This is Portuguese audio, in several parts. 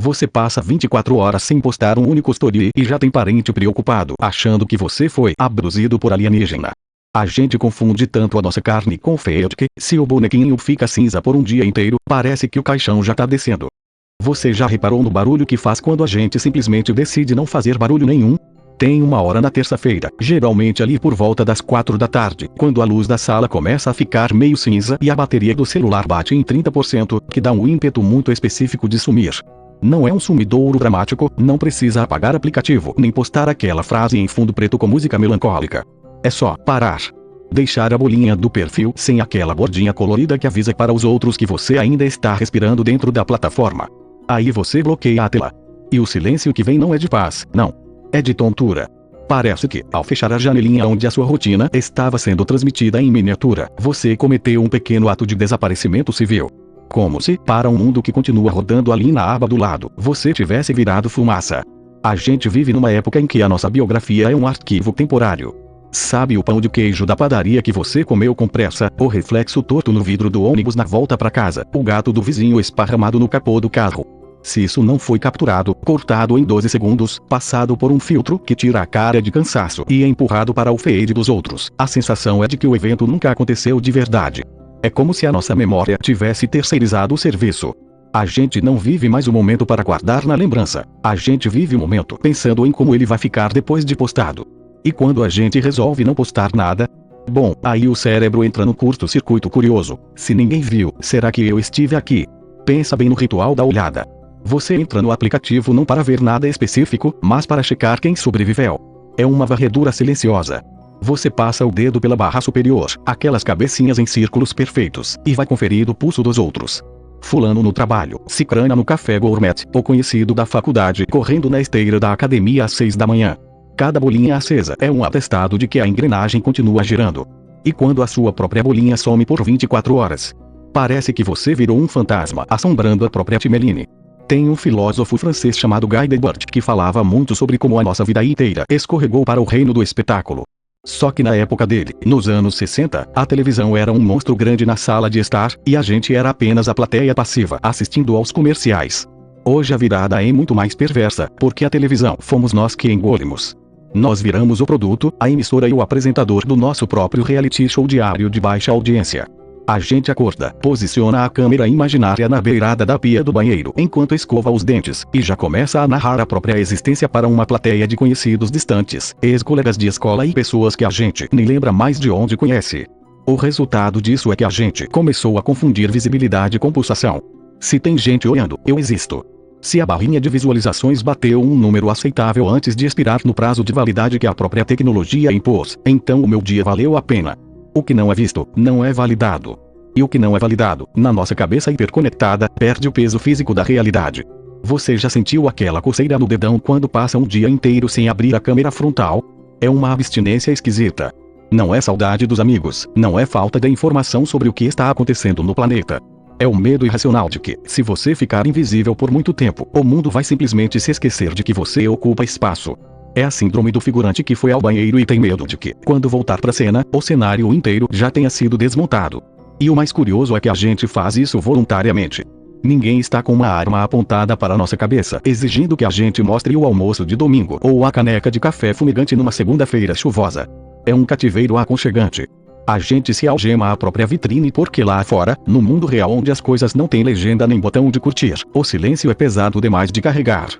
Você passa 24 horas sem postar um único story e já tem parente preocupado, achando que você foi abduzido por alienígena. A gente confunde tanto a nossa carne com fade que, se o bonequinho fica cinza por um dia inteiro, parece que o caixão já tá descendo. Você já reparou no barulho que faz quando a gente simplesmente decide não fazer barulho nenhum? Tem uma hora na terça-feira, geralmente ali por volta das 4 da tarde, quando a luz da sala começa a ficar meio cinza e a bateria do celular bate em 30%, que dá um ímpeto muito específico de sumir. Não é um sumidouro dramático, não precisa apagar aplicativo, nem postar aquela frase em fundo preto com música melancólica. É só parar. Deixar a bolinha do perfil sem aquela bordinha colorida que avisa para os outros que você ainda está respirando dentro da plataforma. Aí você bloqueia a tela. E o silêncio que vem não é de paz, não. É de tontura. Parece que, ao fechar a janelinha onde a sua rotina estava sendo transmitida em miniatura, você cometeu um pequeno ato de desaparecimento civil. Como se, para um mundo que continua rodando ali na aba do lado, você tivesse virado fumaça. A gente vive numa época em que a nossa biografia é um arquivo temporário. Sabe o pão de queijo da padaria que você comeu com pressa, o reflexo torto no vidro do ônibus na volta para casa, o gato do vizinho esparramado no capô do carro. Se isso não foi capturado, cortado em 12 segundos, passado por um filtro que tira a cara de cansaço e empurrado para o feed dos outros, a sensação é de que o evento nunca aconteceu de verdade. É como se a nossa memória tivesse terceirizado o serviço. A gente não vive mais o momento para guardar na lembrança. A gente vive o momento pensando em como ele vai ficar depois de postado. E quando a gente resolve não postar nada? Bom, aí o cérebro entra no curto-circuito curioso. Se ninguém viu, será que eu estive aqui? Pensa bem no ritual da olhada. Você entra no aplicativo não para ver nada específico, mas para checar quem sobreviveu. É uma varredura silenciosa. Você passa o dedo pela barra superior, aquelas cabecinhas em círculos perfeitos, e vai conferir o pulso dos outros. Fulano no trabalho, cicrana no café gourmet, o conhecido da faculdade correndo na esteira da academia às 6 da manhã. Cada bolinha acesa é um atestado de que a engrenagem continua girando. E quando a sua própria bolinha some por 24 horas? Parece que você virou um fantasma assombrando a própria Timeline. Tem um filósofo francês chamado Guy Debord que falava muito sobre como a nossa vida inteira escorregou para o reino do espetáculo. Só que na época dele, nos anos 60, a televisão era um monstro grande na sala de estar, e a gente era apenas a plateia passiva assistindo aos comerciais. Hoje a virada é muito mais perversa, porque a televisão fomos nós que engolimos. Nós viramos o produto, a emissora e o apresentador do nosso próprio reality show diário de baixa audiência. A gente acorda, posiciona a câmera imaginária na beirada da pia do banheiro enquanto escova os dentes, e já começa a narrar a própria existência para uma plateia de conhecidos distantes, ex-colegas de escola e pessoas que a gente nem lembra mais de onde conhece. O resultado disso é que a gente começou a confundir visibilidade com pulsação. Se tem gente olhando, eu existo. Se a barrinha de visualizações bateu um número aceitável antes de expirar no prazo de validade que a própria tecnologia impôs, então o meu dia valeu a pena. O que não é visto, não é validado. E o que não é validado, na nossa cabeça hiperconectada, perde o peso físico da realidade. Você já sentiu aquela coceira no dedão quando passa um dia inteiro sem abrir a câmera frontal? É uma abstinência esquisita. Não é saudade dos amigos, não é falta de informação sobre o que está acontecendo no planeta. É o medo irracional de que, se você ficar invisível por muito tempo, o mundo vai simplesmente se esquecer de que você ocupa espaço. É a síndrome do figurante que foi ao banheiro e tem medo de que, quando voltar pra cena, o cenário inteiro já tenha sido desmontado. E o mais curioso é que a gente faz isso voluntariamente. Ninguém está com uma arma apontada para nossa cabeça, exigindo que a gente mostre o almoço de domingo ou a caneca de café fumegante numa segunda-feira chuvosa. É um cativeiro aconchegante. A gente se algema à própria vitrine porque lá fora, no mundo real onde as coisas não têm legenda nem botão de curtir, o silêncio é pesado demais de carregar.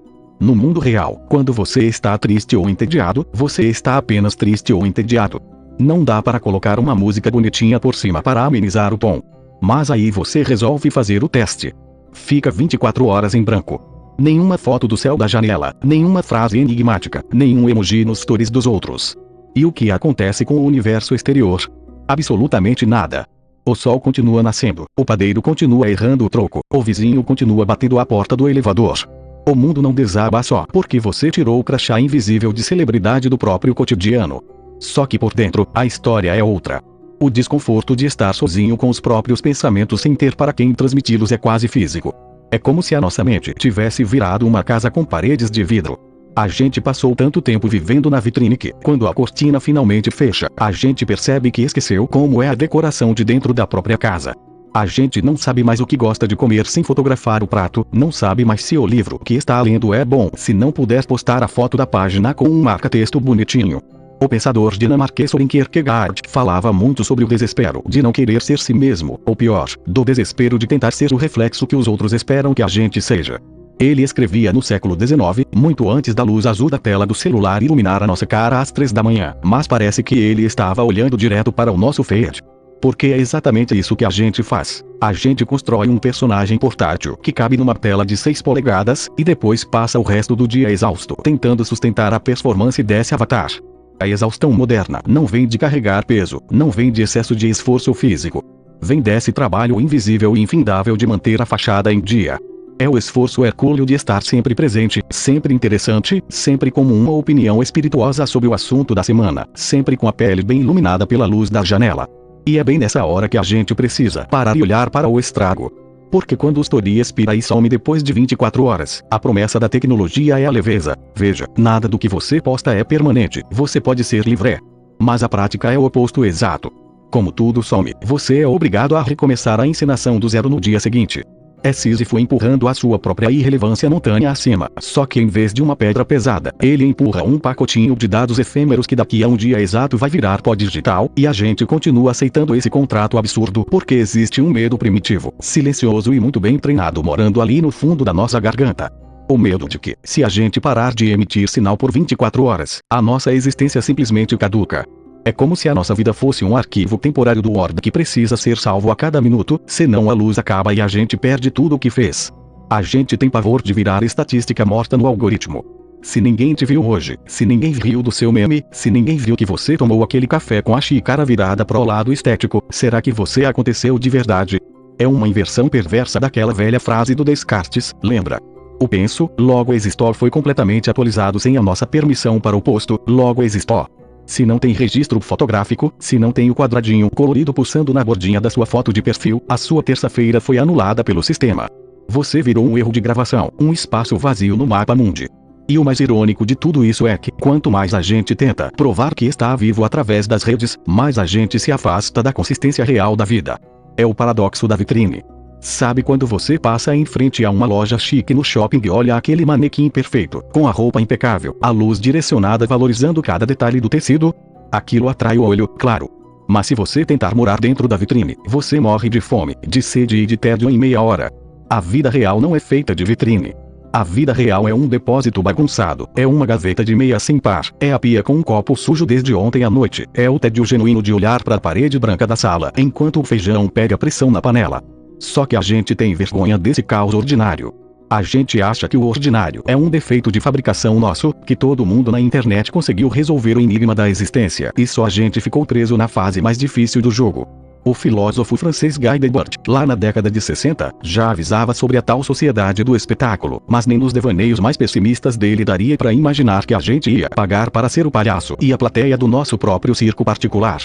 No mundo real, quando você está triste ou entediado, você está apenas triste ou entediado. Não dá para colocar uma música bonitinha por cima para amenizar o tom. Mas aí você resolve fazer o teste. Fica 24 horas em branco. Nenhuma foto do céu da janela, nenhuma frase enigmática, nenhum emoji nos stories dos outros. E o que acontece com o universo exterior? Absolutamente nada. O sol continua nascendo, o padeiro continua errando o troco, o vizinho continua batendo a porta do elevador. O mundo não desaba só porque você tirou o crachá invisível de celebridade do próprio cotidiano. Só que por dentro, a história é outra. O desconforto de estar sozinho com os próprios pensamentos sem ter para quem transmiti-los é quase físico. É como se a nossa mente tivesse virado uma casa com paredes de vidro. A gente passou tanto tempo vivendo na vitrine que, quando a cortina finalmente fecha, a gente percebe que esqueceu como é a decoração de dentro da própria casa. A gente não sabe mais o que gosta de comer sem fotografar o prato, não sabe mais se o livro que está lendo é bom se não puder postar a foto da página com um marca-texto bonitinho. O pensador dinamarquês Søren Kierkegaard falava muito sobre o desespero de não querer ser si mesmo, ou pior, do desespero de tentar ser o reflexo que os outros esperam que a gente seja. Ele escrevia no século XIX, muito antes da luz azul da tela do celular iluminar a nossa cara às 3 da manhã, mas parece que ele estava olhando direto para o nosso feed. Porque é exatamente isso que a gente faz. A gente constrói um personagem portátil que cabe numa tela de 6 polegadas, e depois passa o resto do dia exausto tentando sustentar a performance desse avatar. A exaustão moderna não vem de carregar peso, não vem de excesso de esforço físico. Vem desse trabalho invisível e infindável de manter a fachada em dia. É o esforço hercúleo de estar sempre presente, sempre interessante, sempre com uma opinião espirituosa sobre o assunto da semana, sempre com a pele bem iluminada pela luz da janela. E é bem nessa hora que a gente precisa parar e olhar para o estrago. Porque quando o story expira e some depois de 24 horas, a promessa da tecnologia é a leveza. Veja, nada do que você posta é permanente, você pode ser livre. Mas a prática é o oposto exato. Como tudo some, você é obrigado a recomeçar a encenação do zero no dia seguinte. É Sísifo empurrando a sua própria irrelevância montanha acima, só que em vez de uma pedra pesada, ele empurra um pacotinho de dados efêmeros que daqui a um dia exato vai virar pó digital, e a gente continua aceitando esse contrato absurdo porque existe um medo primitivo, silencioso e muito bem treinado morando ali no fundo da nossa garganta. O medo de que, se a gente parar de emitir sinal por 24 horas, a nossa existência simplesmente caduca. É como se a nossa vida fosse um arquivo temporário do Word que precisa ser salvo a cada minuto, senão a luz acaba e a gente perde tudo o que fez. A gente tem pavor de virar estatística morta no algoritmo. Se ninguém te viu hoje, se ninguém riu do seu meme, se ninguém viu que você tomou aquele café com a xícara virada pro lado estético, será que você aconteceu de verdade? É uma inversão perversa daquela velha frase do Descartes, lembra? O penso, logo existo foi completamente atualizado sem a nossa permissão para o posto, logo existo. Se não tem registro fotográfico, se não tem o quadradinho colorido pulsando na bordinha da sua foto de perfil, a sua terça-feira foi anulada pelo sistema. Você virou um erro de gravação, um espaço vazio no mapa mundi. E o mais irônico de tudo isso é que, quanto mais a gente tenta provar que está vivo através das redes, mais a gente se afasta da consistência real da vida. É o paradoxo da vitrine. Sabe quando você passa em frente a uma loja chique no shopping e olha aquele manequim perfeito, com a roupa impecável, a luz direcionada valorizando cada detalhe do tecido? Aquilo atrai o olho, claro. Mas se você tentar morar dentro da vitrine, você morre de fome, de sede e de tédio em meia hora. A vida real não é feita de vitrine. A vida real é um depósito bagunçado, é uma gaveta de meia sem par, é a pia com um copo sujo desde ontem à noite, é o tédio genuíno de olhar para a parede branca da sala enquanto o feijão pega pressão na panela. Só que a gente tem vergonha desse caos ordinário. A gente acha que o ordinário é um defeito de fabricação nosso, que todo mundo na internet conseguiu resolver o enigma da existência e só a gente ficou preso na fase mais difícil do jogo. O filósofo francês Guy Debord, lá na década de 60, já avisava sobre a tal sociedade do espetáculo, mas nem nos devaneios mais pessimistas dele daria para imaginar que a gente ia pagar para ser o palhaço e a plateia do nosso próprio circo particular.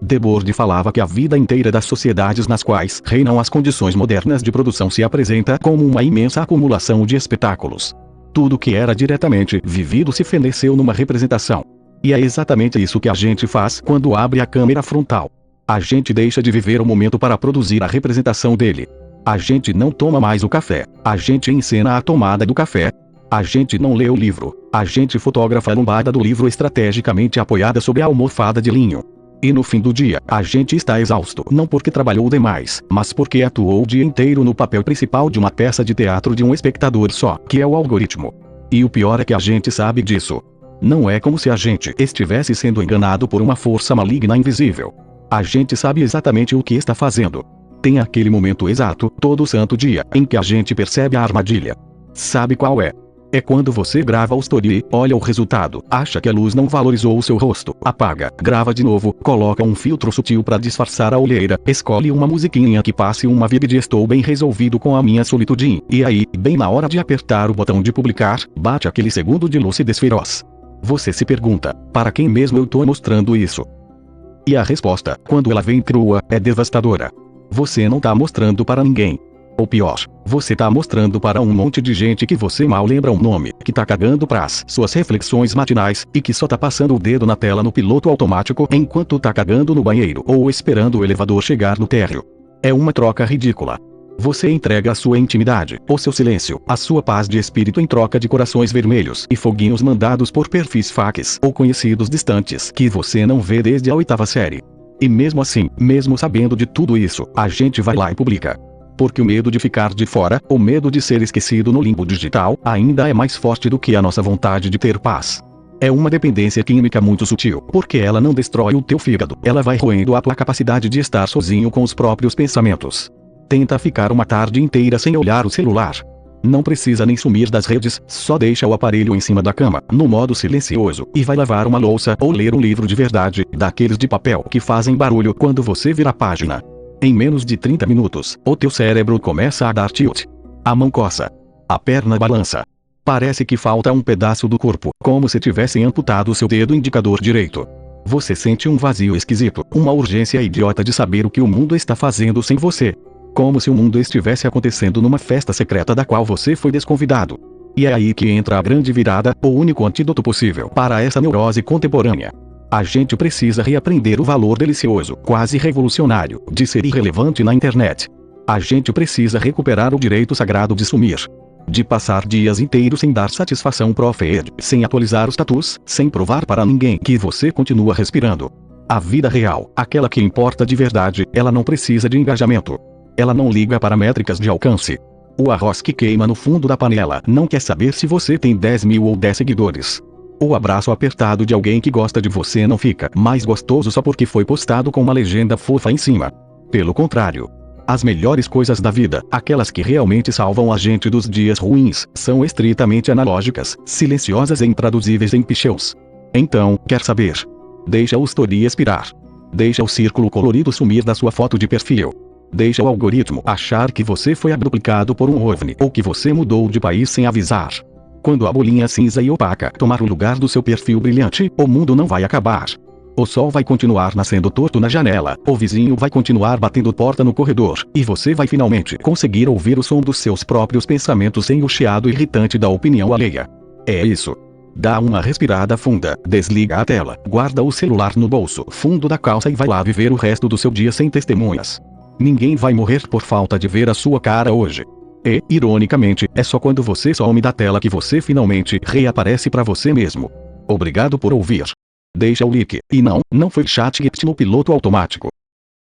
Debord falava que a vida inteira das sociedades nas quais reinam as condições modernas de produção se apresenta como uma imensa acumulação de espetáculos. Tudo que era diretamente vivido se feneceu numa representação. E é exatamente isso que a gente faz quando abre a câmera frontal. A gente deixa de viver o momento para produzir a representação dele. A gente não toma mais o café, a gente encena a tomada do café. A gente não lê o livro, a gente fotografa a lombada do livro estrategicamente apoiada sobre a almofada de linho. E no fim do dia, a gente está exausto, não porque trabalhou demais, mas porque atuou o dia inteiro no papel principal de uma peça de teatro de um espectador só, que é o algoritmo. E o pior é que a gente sabe disso. Não é como se a gente estivesse sendo enganado por uma força maligna invisível. A gente sabe exatamente o que está fazendo. Tem aquele momento exato, todo santo dia, em que a gente percebe a armadilha. Sabe qual é? É quando você grava o story, olha o resultado, acha que a luz não valorizou o seu rosto, apaga, grava de novo, coloca um filtro sutil para disfarçar a olheira, escolhe uma musiquinha que passe uma vibe de estou bem resolvido com a minha solitude, e aí, bem na hora de apertar o botão de publicar, bate aquele segundo de lucidez feroz. Você se pergunta, para quem mesmo eu tô mostrando isso? E a resposta, quando ela vem crua, é devastadora. Você não tá mostrando para ninguém. Ou pior, você tá mostrando para um monte de gente que você mal lembra o nome, que tá cagando pras suas reflexões matinais, e que só tá passando o dedo na tela no piloto automático enquanto tá cagando no banheiro ou esperando o elevador chegar no térreo. É uma troca ridícula. Você entrega a sua intimidade, o seu silêncio, a sua paz de espírito em troca de corações vermelhos e foguinhos mandados por perfis fakes ou conhecidos distantes que você não vê desde a 8ª série. E mesmo assim, mesmo sabendo de tudo isso, a gente vai lá e publica. Porque o medo de ficar de fora, o medo de ser esquecido no limbo digital, ainda é mais forte do que a nossa vontade de ter paz. É uma dependência química muito sutil, porque ela não destrói o teu fígado, ela vai roendo a tua capacidade de estar sozinho com os próprios pensamentos. Tenta ficar uma tarde inteira sem olhar o celular. Não precisa nem sumir das redes, só deixa o aparelho em cima da cama, no modo silencioso, e vai lavar uma louça ou ler um livro de verdade, daqueles de papel que fazem barulho quando você vira a página. Em menos de 30 minutos, o teu cérebro começa a dar tilt. A mão coça. A perna balança. Parece que falta um pedaço do corpo, como se tivessem amputado seu dedo indicador direito. Você sente um vazio esquisito, uma urgência idiota de saber o que o mundo está fazendo sem você. Como se o mundo estivesse acontecendo numa festa secreta da qual você foi desconvidado. E é aí que entra a grande virada, o único antídoto possível para essa neurose contemporânea. A gente precisa reaprender o valor delicioso, quase revolucionário, de ser irrelevante na internet. A gente precisa recuperar o direito sagrado de sumir. De passar dias inteiros sem dar satisfação pro feed, sem atualizar os status, sem provar para ninguém que você continua respirando. A vida real, aquela que importa de verdade, ela não precisa de engajamento. Ela não liga para métricas de alcance. O arroz que queima no fundo da panela não quer saber se você tem 10 mil ou 10 seguidores. O abraço apertado de alguém que gosta de você não fica mais gostoso só porque foi postado com uma legenda fofa em cima. Pelo contrário. As melhores coisas da vida, aquelas que realmente salvam a gente dos dias ruins, são estritamente analógicas, silenciosas e intraduzíveis em picheus. Então, quer saber? Deixa o story expirar. Deixa o círculo colorido sumir da sua foto de perfil. Deixa o algoritmo achar que você foi duplicado por um OVNI ou que você mudou de país sem avisar. Quando a bolinha cinza e opaca tomar o lugar do seu perfil brilhante, o mundo não vai acabar. O sol vai continuar nascendo torto na janela, o vizinho vai continuar batendo porta no corredor, e você vai finalmente conseguir ouvir o som dos seus próprios pensamentos sem o chiado irritante da opinião alheia. É isso. Dá uma respirada funda, desliga a tela, guarda o celular no bolso fundo da calça e vai lá viver o resto do seu dia sem testemunhas. Ninguém vai morrer por falta de ver a sua cara hoje. E, ironicamente, é só quando você some da tela que você finalmente reaparece para você mesmo. Obrigado por ouvir. Deixa o like, e não foi ChatGPT no piloto automático.